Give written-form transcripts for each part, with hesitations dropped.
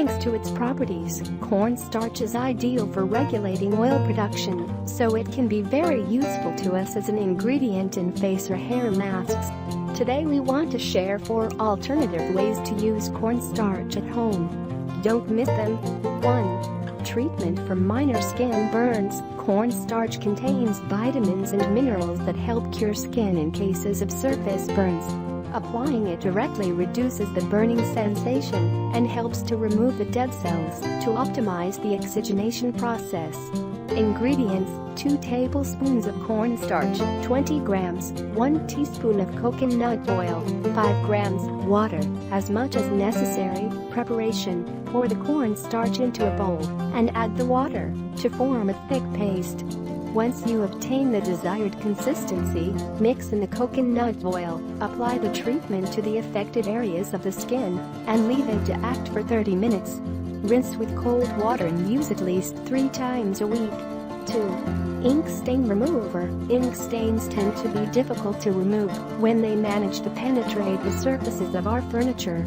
Thanks to its properties, cornstarch is ideal for regulating oil production, so it can be very useful to us as an ingredient in face or hair masks. Today we want to share 4 alternative ways to use cornstarch at home. Don't miss them. 1. Treatment for minor skin burns. Cornstarch contains vitamins and minerals that help cure skin in cases of surface burns. Applying it directly reduces the burning sensation and helps to remove the dead cells to optimize the oxygenation process. Ingredients: 2 tablespoons of cornstarch, 20 grams, 1 teaspoon of coconut oil, 5 grams, water, as much as necessary. Preparation: pour the cornstarch into a bowl and add the water to form a thick paste. Once you obtain the desired consistency, mix in the coconut oil, apply the treatment to the affected areas of the skin, and leave it to act for 30 minutes. Rinse with cold water and use at least 3 times a week. 2. Ink stain remover. Ink stains tend to be difficult to remove when they manage to penetrate the surfaces of our furniture.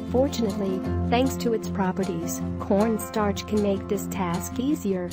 Fortunately, thanks to its properties, cornstarch can make this task easier.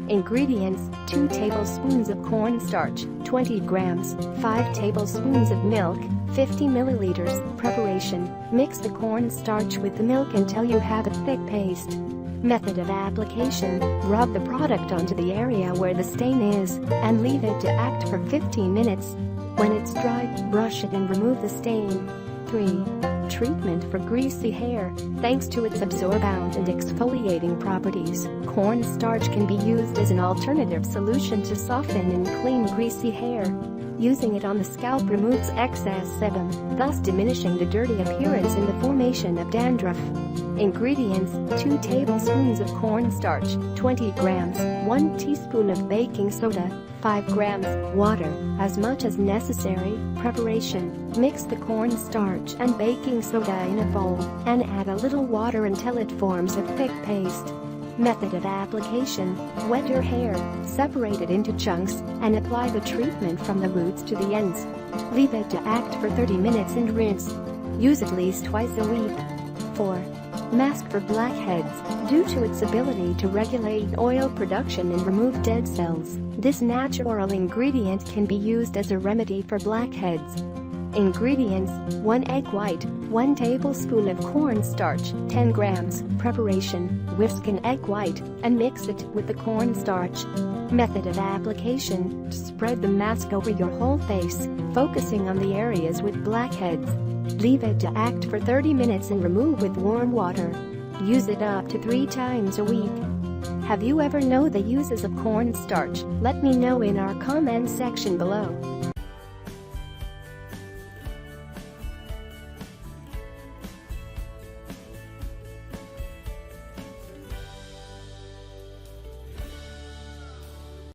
Ingredients: 2 tablespoons of cornstarch, 20 grams, 5 tablespoons of milk, 50 milliliters. Preparation: mix the cornstarch with the milk until you have a thick paste. Method of application: rub the product onto the area where the stain is and leave it to act for 15 minutes. When it's dry, brush it and remove the stain. 3. Treatment for greasy hair. Thanks to its absorbent and exfoliating properties, cornstarch can be used as an alternative solution to soften and clean greasy hair. Using it on the scalp removes excess sebum, thus diminishing the dirty appearance and the formation of dandruff. Ingredients: 2 tablespoons of cornstarch, 20 grams, 1 teaspoon of baking soda, 5 grams, water, as much as necessary. Preparation: mix the cornstarch and baking soda in a bowl and add a little water until it forms a thick paste. Method of application: wet your hair, separate it into chunks, and apply the treatment from the roots to the ends. Leave it to act for 30 minutes and rinse. Use at least twice a week. 4. Mask for blackheads. Due to its ability to regulate oil production and remove dead cells, this natural ingredient can be used as a remedy for blackheads. Ingredients: 1 egg white, 1 tablespoon of cornstarch, 10 grams. Preparation: whisk an egg white and mix it with the cornstarch. Method of application: spread the mask over your whole face, focusing on the areas with blackheads. Leave it to act for 30 minutes and remove with warm water. Use it up to 3 times a week. Have you ever known the uses of cornstarch? Let me know in our comment section below.